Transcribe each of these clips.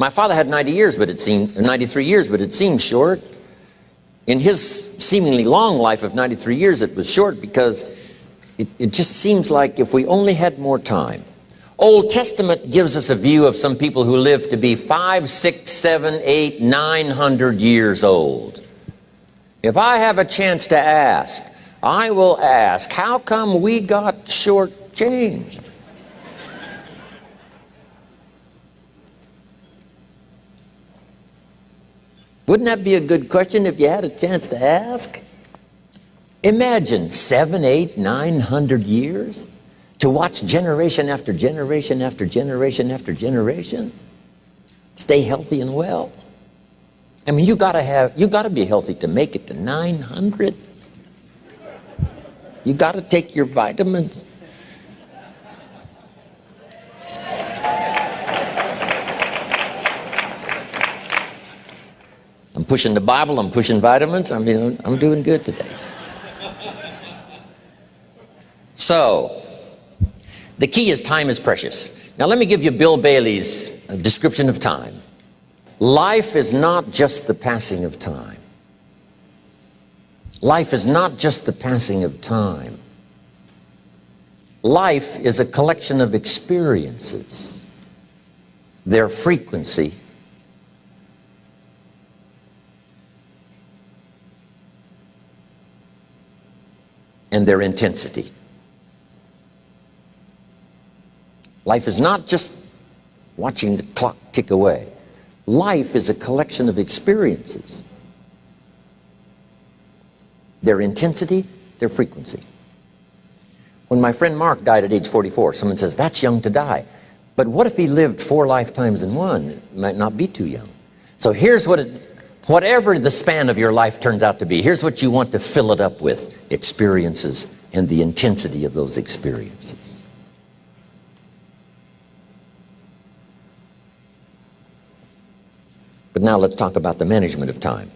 My father had 90 years, but it seemed 93 years, but it seemed short. In his seemingly long life of 93 years, it was short because it just seems like if we only had more time. Old Testament gives us a view of some people who live to be 500, 600, 700, 800, 900 years old. If I have a chance to ask, I will ask, how come we got shortchanged? Wouldn't that be a good question if you had a chance to ask? Imagine 700, 800, 900 years to watch generation after generation after generation after generation stay healthy and well. I mean, you gotta be healthy to make it to 900. You gotta take your vitamins. I'm pushing the Bible, I'm pushing vitamins, I'm doing good today. So, the key is time is precious. Now let me give you Bill Bailey's description of time. Life is not just the passing of time. Life is not just the passing of time. Life is a collection of experiences, their frequency, and their intensity. Life is not just watching the clock tick away. Life is a collection of experiences, their intensity, their frequency. When my friend Mark died at age 44, someone says, that's young to die. But what if he lived 4 lifetimes in one? It might not be too young. So here's whatever the span of your life turns out to be, here's what you want to fill it up with: experiences and the intensity of those experiences. But now let's talk about the management of time.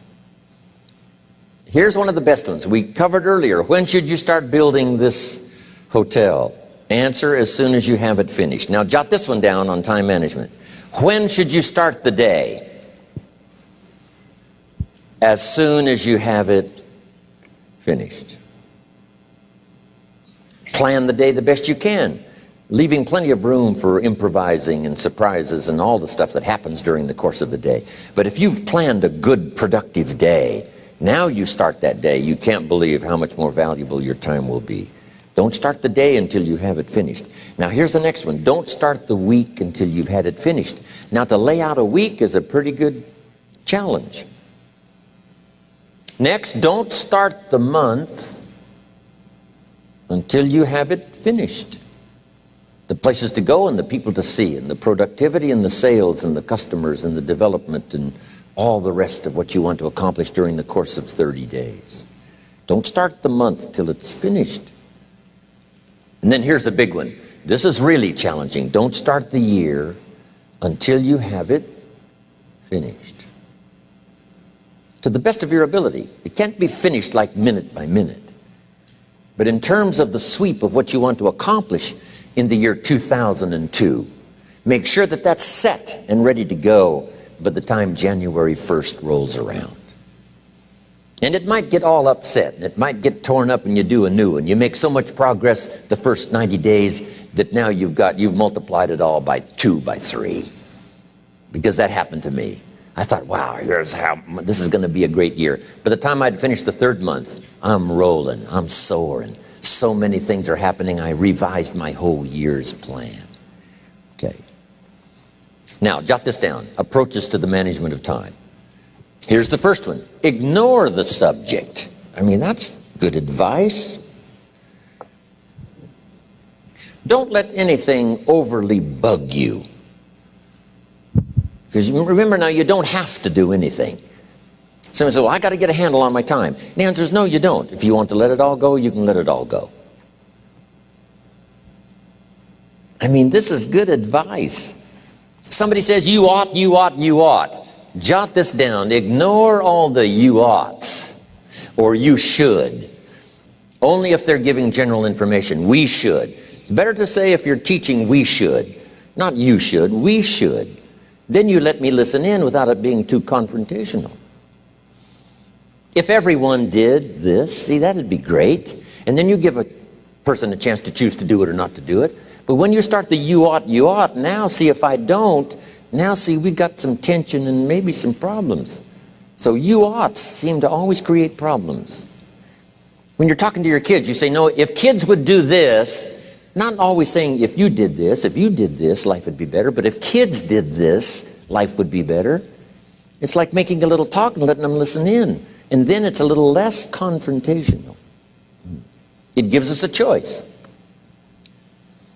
Here's one of the best ones. We covered earlier, when should you start building this hotel? Answer, as soon as you have it finished. Now jot this one down on time management. When should you start the day? As soon as you have it finished. Plan the day the best you can, leaving plenty of room for improvising and surprises and all the stuff that happens during the course of the day. But if you've planned a good, productive day, now you start that day, you can't believe how much more valuable your time will be. Don't start the day until you have it finished. Now here's the next one. Don't start the week until you've had it finished. Now to lay out a week is a pretty good challenge. Next, don't start the month until you have it finished. The places to go and the people to see and the productivity and the sales and the customers and the development and all the rest of what you want to accomplish during the course of 30 days. Don't start the month till it's finished. And then here's the big one. This is really challenging. Don't start the year until you have it finished. To the best of your ability. It can't be finished like minute by minute. But in terms of the sweep of what you want to accomplish in the year 2002, make sure that that's set and ready to go by the time January 1st rolls around. And it might get all upset, and it might get torn up, and you do a new one. You make so much progress the first 90 days that now you've multiplied it all by 2, by 3. Because that happened to me. I thought, wow, here's how this is going to be a great year. By the time I'd finished the 3rd month, I'm rolling, I'm soaring. So many things are happening, I revised my whole year's plan. Okay. Now, jot this down. Approaches to the management of time. Here's the first one. Ignore the subject. I mean, that's good advice. Don't let anything overly bug you. Because remember now, you don't have to do anything. Someone says, well, I got to get a handle on my time. The answer is no, you don't. If you want to let it all go, you can let it all go. I mean, this is good advice. Somebody says, you ought, you ought, you ought. Jot this down. Ignore all the you oughts or you should. Only if they're giving general information. We should. It's better to say if you're teaching we should. Not you should, we should. Then you let me listen in without it being too confrontational. If everyone did this, see, that'd be great. And then you give a person a chance to choose to do it or not to do it. But when you start the you ought, now see if I don't, now see we got some tension and maybe some problems. So you oughts seem to always create problems. When you're talking to your kids, you say, no, if kids would do this, not always saying if you did this, life would be better. But if kids did this, life would be better. It's like making a little talk and letting them listen in. And then it's a little less confrontational. It gives us a choice.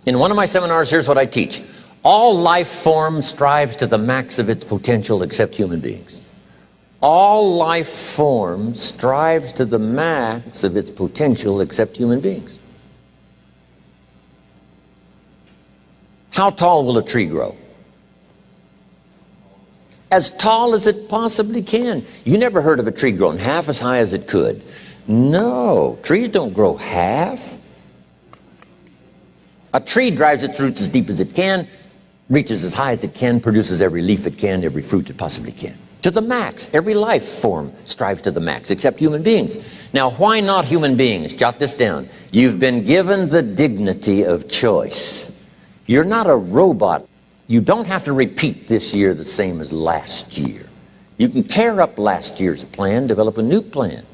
In one of my seminars, here's what I teach. All life form strives to the max of its potential except human beings. All life form strives to the max of its potential except human beings. How tall will a tree grow? As tall as it possibly can. You never heard of a tree growing half as high as it could. No, trees don't grow half. A tree drives its roots as deep as it can, reaches as high as it can, produces every leaf it can, every fruit it possibly can. To the max. Every life form strives to the max, except human beings. Now, why not human beings? Jot this down. You've been given the dignity of choice. You're not a robot. You don't have to repeat this year the same as last year. You can tear up last year's plan, develop a new plan.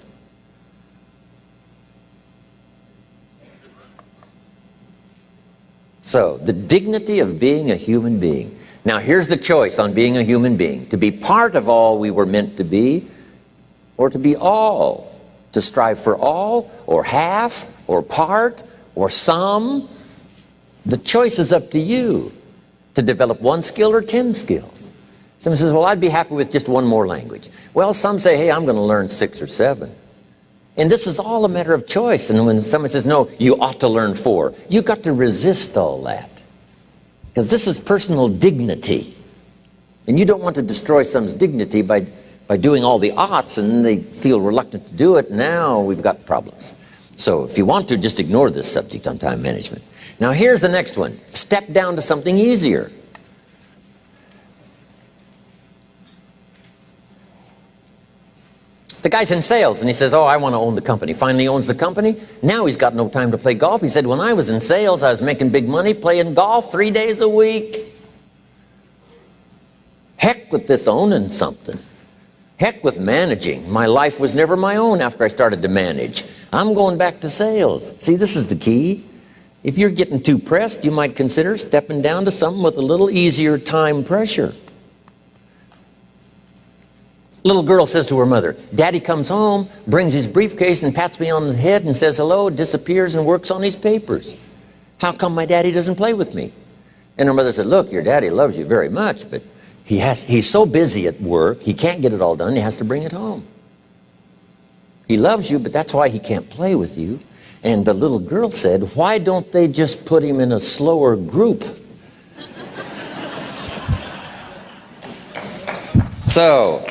So, the dignity of being a human being. Now, here's the choice on being a human being. To be part of all we were meant to be, or to be all. To strive for all, or half, or part, or some. The choice is up to you. To develop one skill or 10 skills. Someone says, well, I'd be happy with just one more language. Well, some say, hey, I'm going to learn 6 or 7. And this is all a matter of choice. And when someone says, no, you ought to learn 4, you got to resist all that. Because this is personal dignity. And you don't want to destroy someone's dignity by doing all the oughts, and then they feel reluctant to do it. Now we've got problems. So if you want to, just ignore this subject on time management. Now here's the next one. Step down to something easier. The guy's in sales and he says, oh, I want to own the company. Finally owns the company. Now he's got no time to play golf. He said, when I was in sales, I was making big money playing golf 3 days a week. Heck with this owning something. Heck with managing. My life was never my own after I started to manage. I'm going back to sales. See, this is the key. If you're getting too pressed, you might consider stepping down to something with a little easier time pressure. Little girl says to her mother, Daddy comes home, brings his briefcase and pats me on the head and says hello, disappears and works on his papers. How come my daddy doesn't play with me? And her mother said, look, your daddy loves you very much, but he's so busy at work, he can't get it all done, he has to bring it home. He loves you, but that's why he can't play with you. And the little girl said, why don't they just put him in a slower group? So,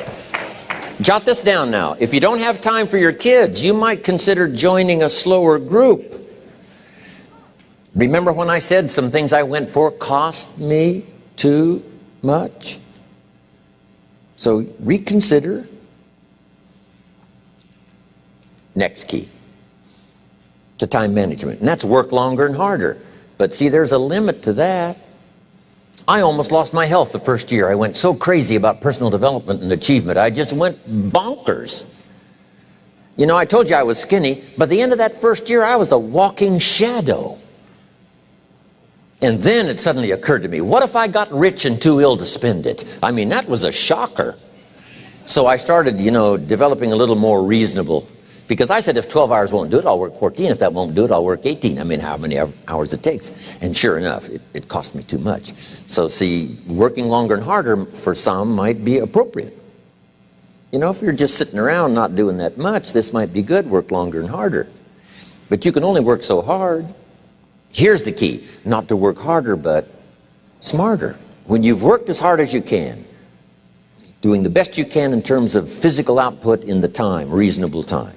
jot this down now. If you don't have time for your kids, you might consider joining a slower group. Remember when I said some things I went for cost me too much? So reconsider. Next key to time management, and that's work longer and harder. But see, there's a limit to that. I almost lost my health the first year. I went so crazy about personal development and achievement. I just went bonkers. You know, I told you I was skinny, but at the end of that first year, I was a walking shadow. And then it suddenly occurred to me, what if I got rich and too ill to spend it? I mean, that was a shocker. So I started, developing a little more reasonable. Because I said, if 12 hours won't do it, I'll work 14. If that won't do it, I'll work 18. I mean, how many hours it takes. And sure enough, it cost me too much. So see, working longer and harder for some might be appropriate. If you're just sitting around not doing that much, this might be good, work longer and harder. But you can only work so hard. Here's the key, not to work harder, but smarter. When you've worked as hard as you can, doing the best you can in terms of physical output in the time, reasonable time.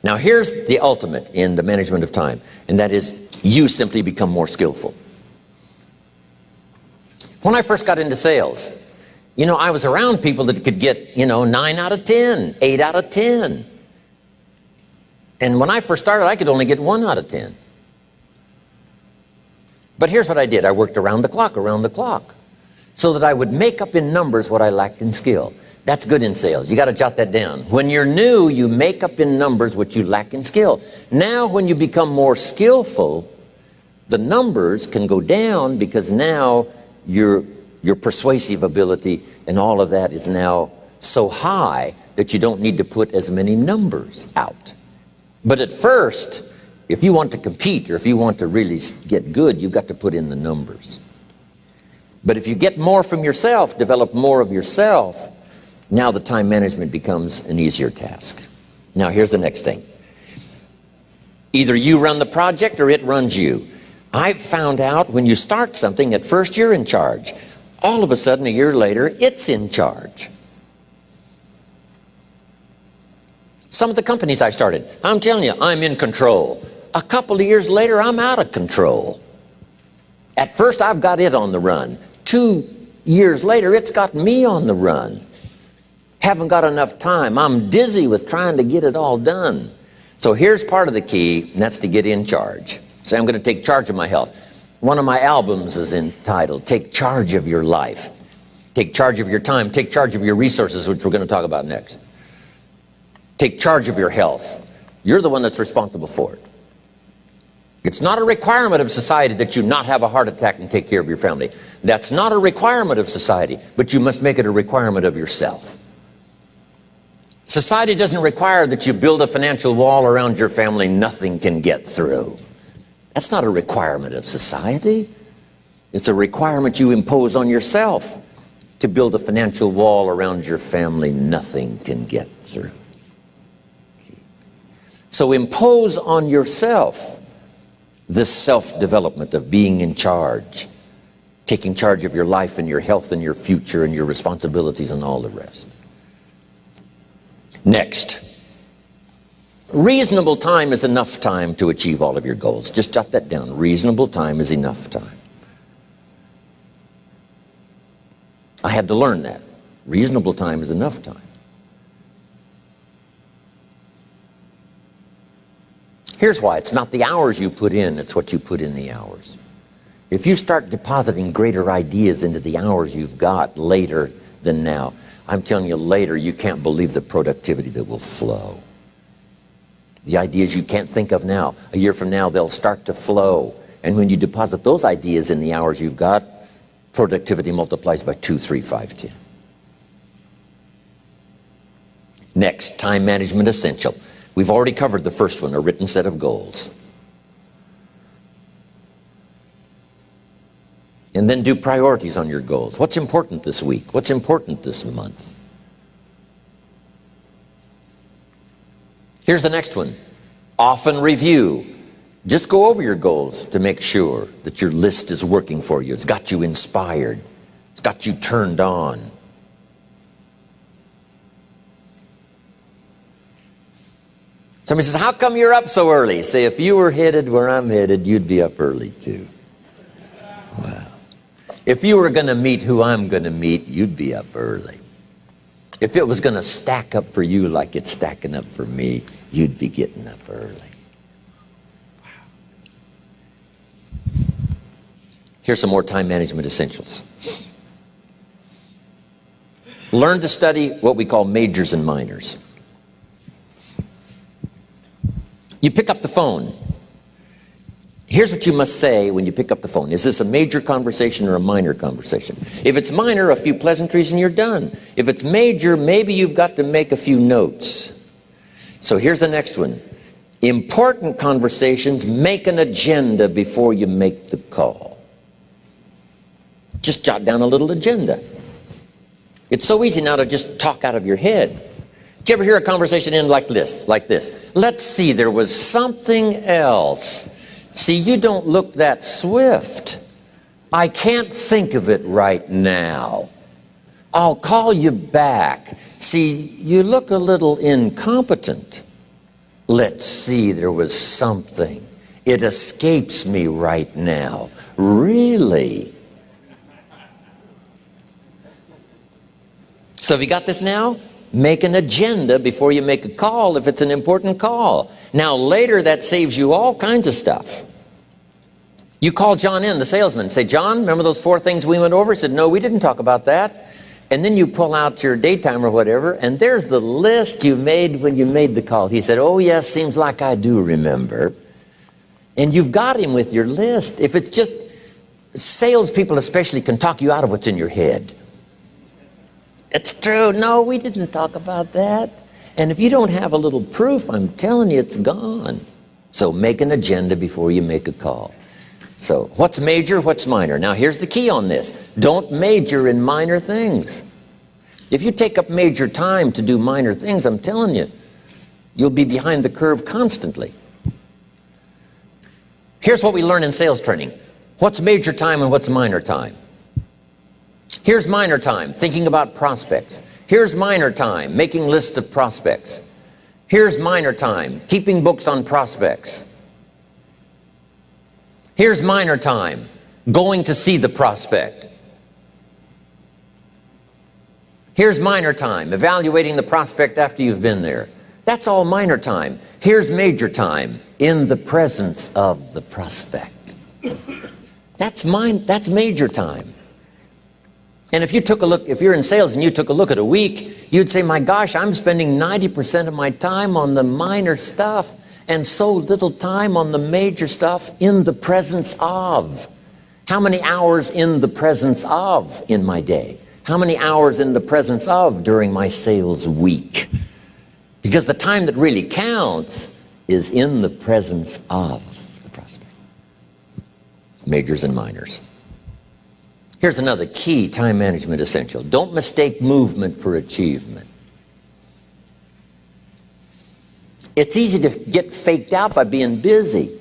Now here's the ultimate in the management of time, and that is you simply become more skillful. When I first got into sales, You know, I was around people that could get, 9 out of 10, 8 out of 10. And when I first started, I could only get 1 out of 10. But here's what I did. I worked around the clock, so that I would make up in numbers what I lacked in skill. That's good in sales. You got to jot that down. When you're new, you make up in numbers what you lack in skill. Now, when you become more skillful, the numbers can go down because now your persuasive ability and all of that is now so high that you don't need to put as many numbers out. But at first, if you want to compete or if you want to really get good, you've got to put in the numbers. But if you get more from yourself, develop more of yourself, now the time management becomes an easier task. Now here's the next thing. Either you run the project or it runs you. I've found out when you start something, at first you're in charge. All of a sudden, a year later, it's in charge. Some of the companies I started, I'm telling you, I'm in control. A couple of years later, I'm out of control. At first, I've got it on the run. 2 years later, it's got me on the run. Haven't got enough time. I'm dizzy with trying to get it all done. So here's part of the key, and that's to get in charge. Say, I'm going to take charge of my health. One of my albums is entitled, Take Charge of Your Life. Take charge of your time. Take charge of your resources, which we're going to talk about next. Take charge of your health. You're the one that's responsible for it. It's not a requirement of society that you not have a heart attack and take care of your family. That's not a requirement of society, but you must make it a requirement of yourself. Society doesn't require that you build a financial wall around your family nothing can get through. That's not a requirement of society. It's a requirement you impose on yourself to build a financial wall around your family nothing can get through. So impose on yourself this self-development of being in charge, taking charge of your life and your health and your future and your responsibilities and all the rest. Next, reasonable time is enough time to achieve all of your goals. Just jot that down. Reasonable time is enough time. I had to learn that. Reasonable time is enough time. Here's why. It's not the hours you put in, it's what you put in the hours. If you start depositing greater ideas into the hours you've got later than now, I'm telling you, later you can't believe the productivity that will flow. The ideas you can't think of now, a year from now, they'll start to flow. And when you deposit those ideas in the hours you've got, productivity multiplies by 2, 3, 5, 10. Next, time management essential. We've already covered the first one, a written set of goals. And then do priorities on your goals. What's important this week? What's important this month? Here's the next one. Often review. Just go over your goals to make sure that your list is working for you. It's got you inspired. It's got you turned on. Somebody says, how come you're up so early? Say, if you were headed where I'm headed, you'd be up early too. Wow. If you were going to meet who I'm going to meet, you'd be up early. If it was going to stack up for you like it's stacking up for me, you'd be getting up early. Wow. Here's some more time management essentials. Learn to study what we call majors and minors. You pick up the phone. Here's what you must say when you pick up the phone. Is this a major conversation or a minor conversation? If it's minor, a few pleasantries and you're done. If it's major, maybe you've got to make a few notes. So here's the next one. Important conversations, make an agenda before you make the call. Just jot down a little agenda. It's so easy now to just talk out of your head. Did you ever hear a conversation end like this? Let's see, there was something else. See, you don't look that swift. I can't think of it right now. I'll call you back. See, you look a little incompetent. Let's see, there was something. It escapes me right now. Really? So have you got this now? Make an agenda before you make a call if it's an important call. Now later that saves you all kinds of stuff. You call John in, the salesman, and say, John, remember those 4 things we went over? He said, no, we didn't talk about that. And then you pull out your daytime or whatever, and there's the list you made when you made the call. He said, oh yes, seems like I do remember. And you've got him with your list. If it's just, salespeople especially can talk you out of what's in your head. It's true. No, we didn't talk about that. And if you don't have a little proof, I'm telling you, it's gone. So make an agenda before you make a call. So what's major, what's minor? Now here's the key on this. Don't major in minor things. If you take up major time to do minor things, I'm telling you, you'll be behind the curve constantly. Here's what we learn in sales training. What's major time and what's minor time? Here's minor time, thinking about prospects. Here's minor time, making lists of prospects. Here's minor time, keeping books on prospects. Here's minor time, going to see the prospect. Here's minor time, evaluating the prospect after you've been there. That's all minor time. Here's major time, in the presence of the prospect. That's major time. And if you took a look, if you're in sales and you took a look at a week, you'd say, my gosh, I'm spending 90% of my time on the minor stuff and so little time on the major stuff in the presence of. How many hours in the presence of in my day? How many hours in the presence of during my sales week? Because the time that really counts is in the presence of the prospect. Majors and minors. Here's another key time management essential. Don't mistake movement for achievement. It's easy to get faked out by being busy.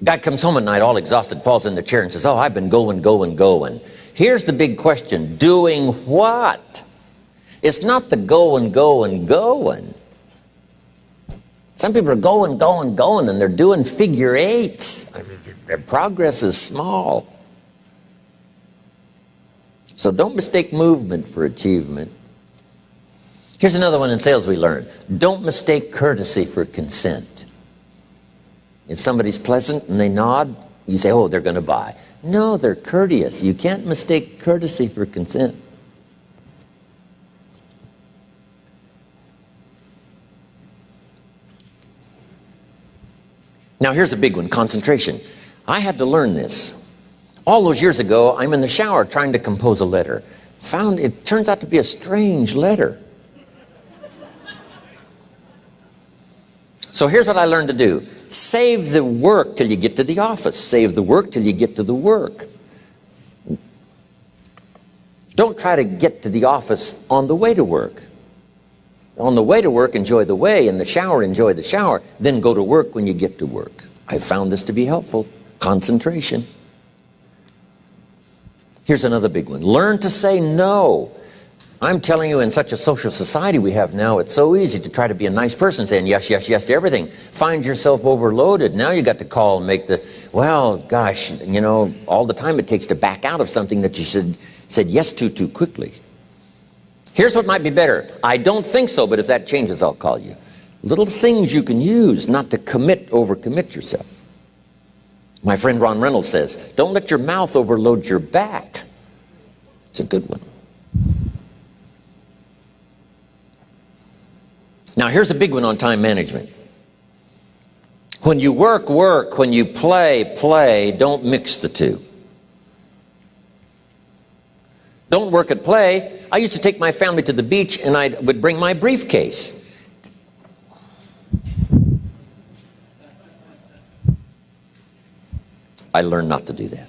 Guy comes home at night all exhausted, falls in the chair and says, oh, I've been going. Here's the big question. Doing what? It's not the going. Some people are going, and they're doing figure eights. I mean, their progress is small. So don't mistake movement for achievement. Here's another one in sales we learned. Don't mistake courtesy for consent. If somebody's pleasant and they nod, you say, oh, they're going to buy. No, they're courteous. You can't mistake courtesy for consent. Now here's a big one, concentration. I had to learn this. All those years ago, I'm in the shower trying to compose a letter. Found it turns out to be a strange letter. So here's what I learned to do. Save the work till you get to the office. Save the work till you get to the work. Don't try to get to the office on the way to work. On the way to work, enjoy the way. In the shower, enjoy the shower. Then go to work when you get to work. I found this to be helpful. Concentration. Here's another big one. Learn to say no. I'm telling you, in such a social society we have now, it's so easy to try to be a nice person, saying yes, yes, yes to everything. Find yourself overloaded. Now you got to call and make the, well, gosh, you know, all the time it takes to back out of something that you said yes to too quickly. Here's what might be better. I don't think so, but if that changes, I'll call you. Little things you can use not to overcommit yourself. My friend Ron Reynolds says, don't let your mouth overload your back. It's a good one. Now here's a big one on time management. When you work, work. When you play, play. Don't mix the two. Don't work at play. I used to take my family to the beach and I would bring my briefcase. I learned not to do that.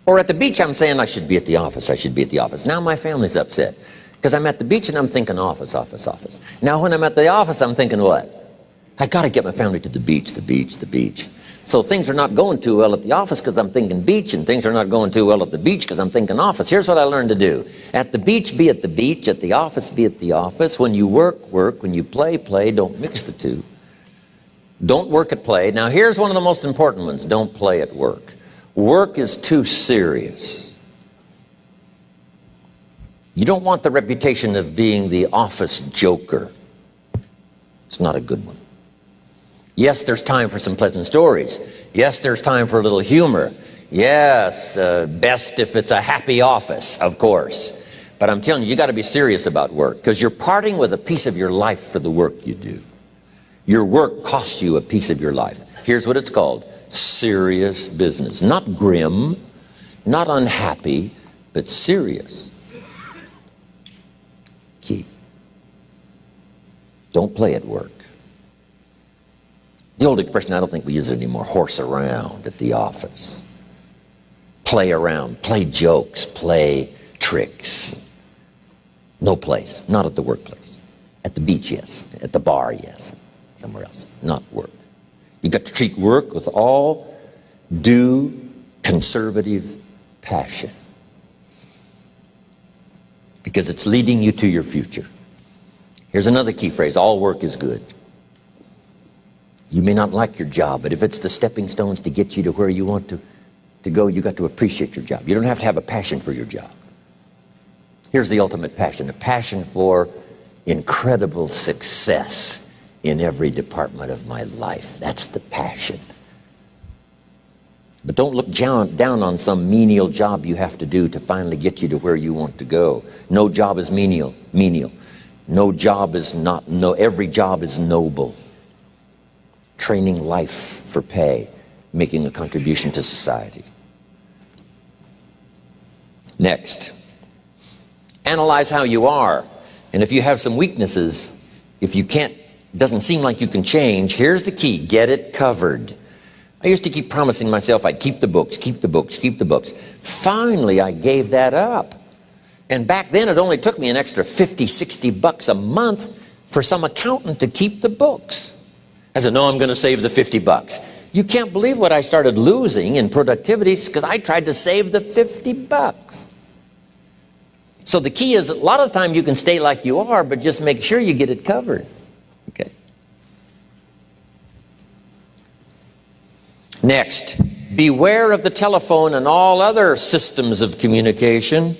Or at the beach I'm saying I should be at the office, I should be at the office. Now my family's upset. Because I'm at the beach and I'm thinking office, office, office. Now when I'm at the office, I'm thinking what? I got to get my family to the beach, the beach, the beach. So things are not going too well at the office because I'm thinking beach, and things are not going too well at the beach because I'm thinking office. Here's what I learned to do. At the beach, be at the beach. At the office, be at the office. When you work, work. When you play, play. Don't mix the two. Don't work at play. Now here's one of the most important ones. Don't play at work. Work is too serious. You don't want the reputation of being the office joker. It's not a good one. Yes, there's time for some pleasant stories. Yes, there's time for a little humor. Yes, best if it's a happy office, of course. But I'm telling you, you got to be serious about work, because you're parting with a piece of your life for the work you do. Your work costs you a piece of your life. Here's what it's called: serious business. Not grim, not unhappy, but serious. Key. Don't play at work. The old expression, I don't think we use it anymore, horse around at the office. Play around, play jokes, play tricks. No place, not at the workplace. At the beach, yes. At the bar, yes. Somewhere else, not work. You got to treat work with all due conservative passion, because it's leading you to your future. Here's another key phrase: all work is good. You may not like your job, but if it's the stepping stones to get you to where you want to go, you got to appreciate your job. You don't have to have a passion for your job. Here's the ultimate passion: a passion for incredible success in every department of my life. That's the passion. But don't look down on some menial job you have to do to finally get you to where you want to go. No job is menial. No job is not, no, every job is noble. Training life for pay, making a contribution to society. Next, analyze how you are. And if you have some weaknesses, if you can't, doesn't seem like you can change, here's the key: get it covered. I used to keep promising myself I'd keep the books, keep the books, keep the books. Finally, I gave that up. And back then, it only took me an extra $50, $60 a month for some accountant to keep the books. I said, no, I'm going to save the $50. You can't believe what I started losing in productivity because I tried to save the $50. So the key is, a lot of the time you can stay like you are, but just make sure you get it covered. Okay. Next, beware of the telephone and all other systems of communication,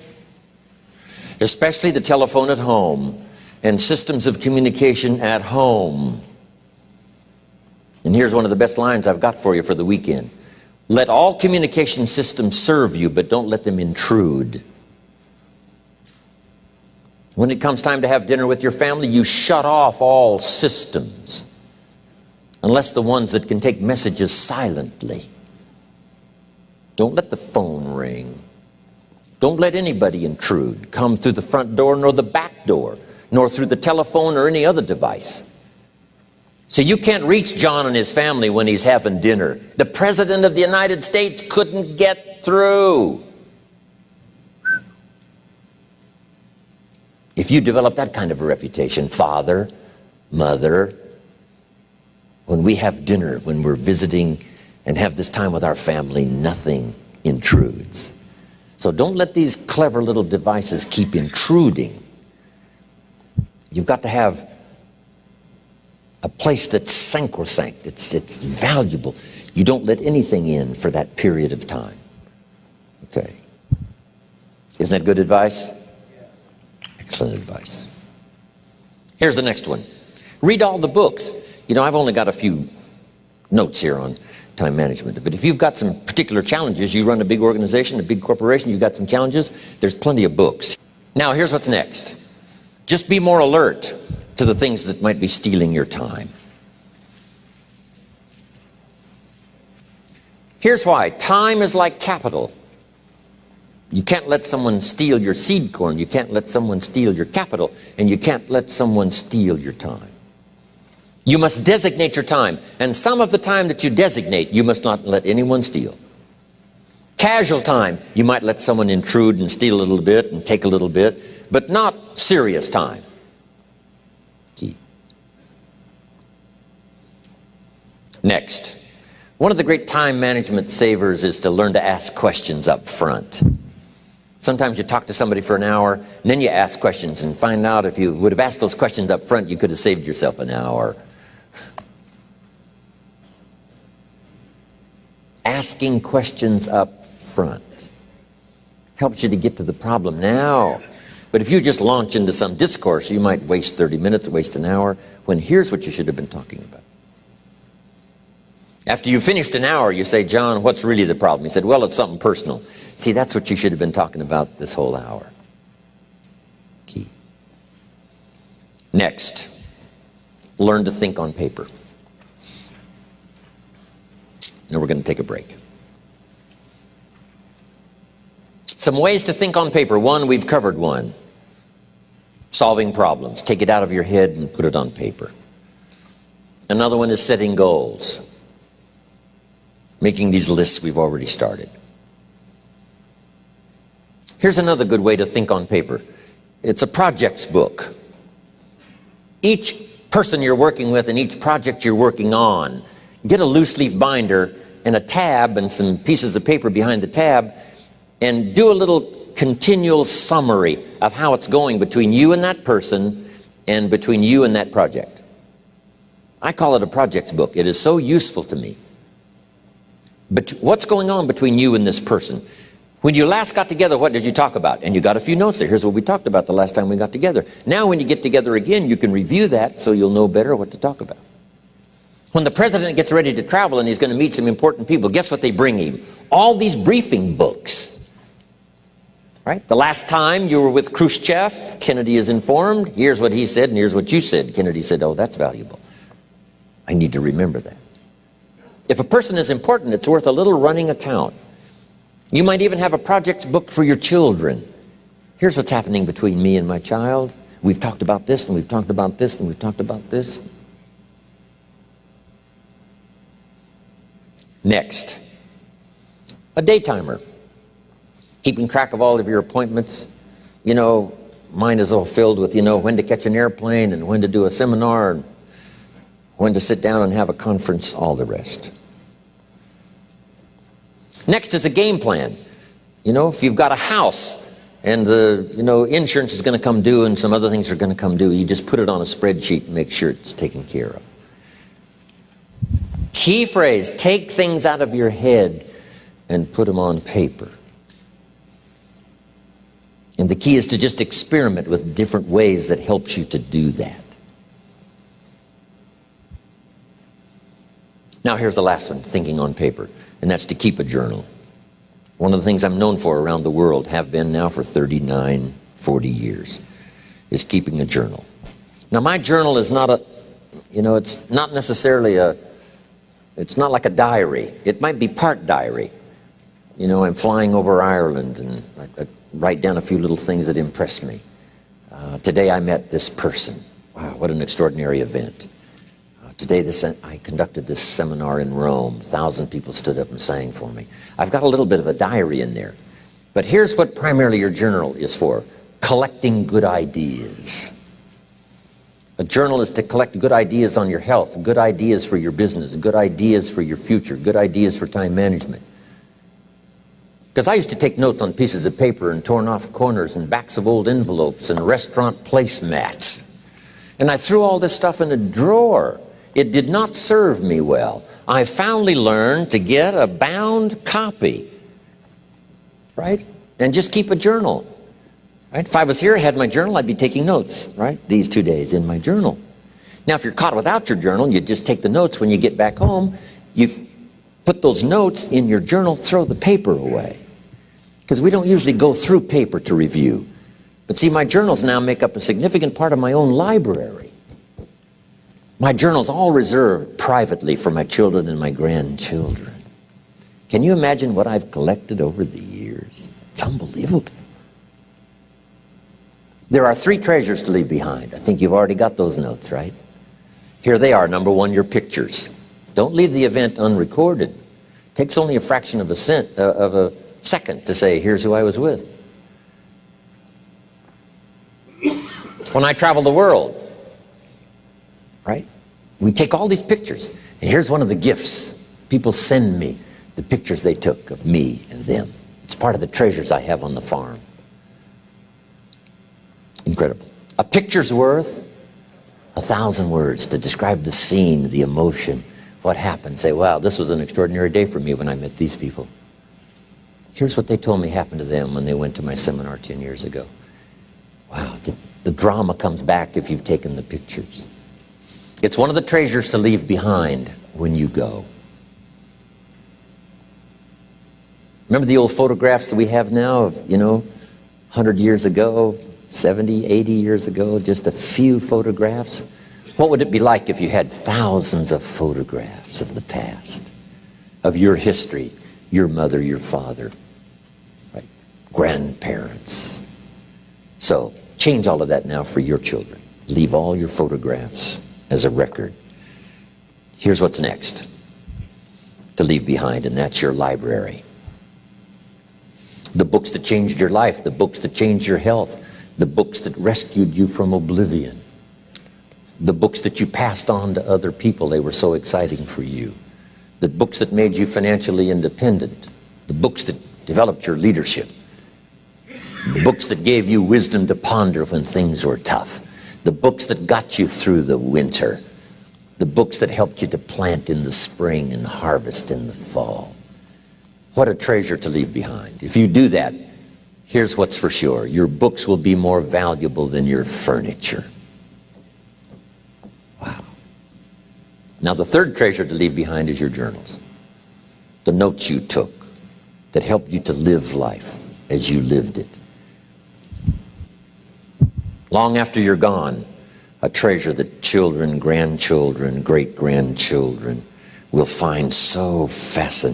especially the telephone at home and systems of communication at home. And here's one of the best lines I've got for you for the weekend: let all communication systems serve you, but don't let them intrude. When it comes time to have dinner with your family, you shut off all systems, unless the ones that can take messages silently. Don't let the phone ring. Don't let anybody intrude, come through the front door nor the back door, nor through the telephone or any other device. So you can't reach John and his family when he's having dinner. The President of the United States couldn't get through. If you develop that kind of a reputation, father, mother, when we have dinner, when we're visiting and have this time with our family, nothing intrudes. So don't let these clever little devices keep intruding. You've got to have a place that's sacrosanct. It's valuable. You don't let anything in for that period of time. Okay. Isn't that good advice? Excellent advice. Here's the next one. Read all the books. You know, I've only got a few notes here on time management, but if you've got some particular challenges, you run a big organization, a big corporation, you've got some challenges, there's plenty of books. Now, here's what's next. Just be more alert to the things that might be stealing your time. Here's why. Time is like capital. You can't let someone steal your seed corn. You can't let someone steal your capital. And you can't let someone steal your time. You must designate your time. And some of the time that you designate, you must not let anyone steal. Casual time, you might let someone intrude and steal a little bit and take a little bit, but not serious time. Key. Next, one of the great time management savers is to learn to ask questions up front. Sometimes you talk to somebody for an hour, and then you ask questions and find out if you would have asked those questions up front, you could have saved yourself an hour. Asking questions up front helps you to get to the problem now. But if you just launch into some discourse, you might waste 30 minutes, waste an hour, when here's what you should have been talking about. After you finished an hour, you say, John, what's really the problem? He said, well, it's something personal. See, that's what you should have been talking about this whole hour. Key. Next, learn to think on paper. Now we're going to take a break. Some ways to think on paper. One, we've covered one. Solving problems. Take it out of your head and put it on paper. Another one is setting goals. Making these lists we've already started. Here's another good way to think on paper. It's a projects book. Each person you're working with and each project you're working on, get a loose leaf binder and a tab and some pieces of paper behind the tab, and do a little continual summary of how it's going between you and that person and between you and that project. I call it a projects book. It is so useful to me. But what's going on between you and this person? When you last got together, what did you talk about? And you got a few notes there. Here's what we talked about the last time we got together. Now when you get together again, you can review that so you'll know better what to talk about. When the president gets ready to travel and he's going to meet some important people, guess what they bring him? All these briefing books. Right? The last time you were with Khrushchev, Kennedy is informed. Here's what he said and here's what you said. Kennedy said, oh, that's valuable. I need to remember that. If a person is important, it's worth a little running account. You might even have a projects book for your children. Here's what's happening between me and my child. We've talked about this, and we've talked about this, and we've talked about this. Next, a day timer. Keeping track of all of your appointments. You know, mine is all filled with, you know, when to catch an airplane and when to do a seminar and when to sit down and have a conference, all the rest. Next is a game plan. You know, if you've got a house and the, you know, insurance is going to come due and some other things are going to come due, you just put it on a spreadsheet and make sure it's taken care of. Key phrase, take things out of your head and put them on paper. And the key is to just experiment with different ways that helps you to do that. Now here's the last one, thinking on paper, and that's to keep a journal. One of the things I'm known for around the world, have been now for 39, 40 years, is keeping a journal. Now my journal is not a, you know, it's not necessarily a, it's not like a diary. It might be part diary. You know, I'm flying over Ireland and I write down a few little things that impress me. Today I met this person. Wow, what an extraordinary event. Today I conducted this seminar in Rome. 1,000 people stood up and sang for me. I've got a little bit of a diary in there. But here's what primarily your journal is for. Collecting good ideas. A journal is to collect good ideas on your health, good ideas for your business, good ideas for your future, good ideas for time management. Because I used to take notes on pieces of paper and torn off corners and backs of old envelopes and restaurant placemats. And I threw all this stuff in a drawer. It did not serve me well. I finally learned to get a bound copy, right? And just keep a journal, right? If I was here, I had my journal, I'd be taking notes, right? These 2 days in my journal. Now, if you're caught without your journal, you just take the notes when you get back home. You put those notes in your journal, throw the paper away. Because we don't usually go through paper to review. But see, my journals now make up a significant part of my own library. My journal's all reserved privately for my children and my grandchildren. Can you imagine what I've collected over the years? It's unbelievable. There are 3 treasures to leave behind. I think you've already got those notes, right? Here they are. Number 1, your pictures. Don't leave the event unrecorded. It takes only a fraction of a second to say, here's who I was with. When I travel the world, right? We take all these pictures, and here's one of the gifts. People send me the pictures they took of me and them. It's part of the treasures I have on the farm. Incredible. A picture's worth 1,000 words to describe the scene, the emotion, what happened. Say, wow, this was an extraordinary day for me when I met these people. Here's what they told me happened to them when they went to my seminar 10 years ago. Wow, the drama comes back if you've taken the pictures. It's one of the treasures to leave behind when you go. Remember the old photographs that we have now of, 100 years ago, 70, 80 years ago, just a few photographs? What would it be like if you had thousands of photographs of the past, of your history, your mother, your father, right? Grandparents? So change all of that now for your children. Leave all your photographs as a record. Here's what's next to leave behind, and that's your library. The books that changed your life, the books that changed your health, the books that rescued you from oblivion, the books that you passed on to other people, they were so exciting for you, the books that made you financially independent, the books that developed your leadership, the books that gave you wisdom to ponder when things were tough, the books that got you through the winter, the books that helped you to plant in the spring and harvest in the fall. What a treasure to leave behind. If you do that, here's what's for sure. Your books will be more valuable than your furniture. Wow. Now the third treasure to leave behind is your journals. The notes you took that helped you to live life as you lived it. Long after you're gone, a treasure that children, grandchildren, great-grandchildren will find so fascinating.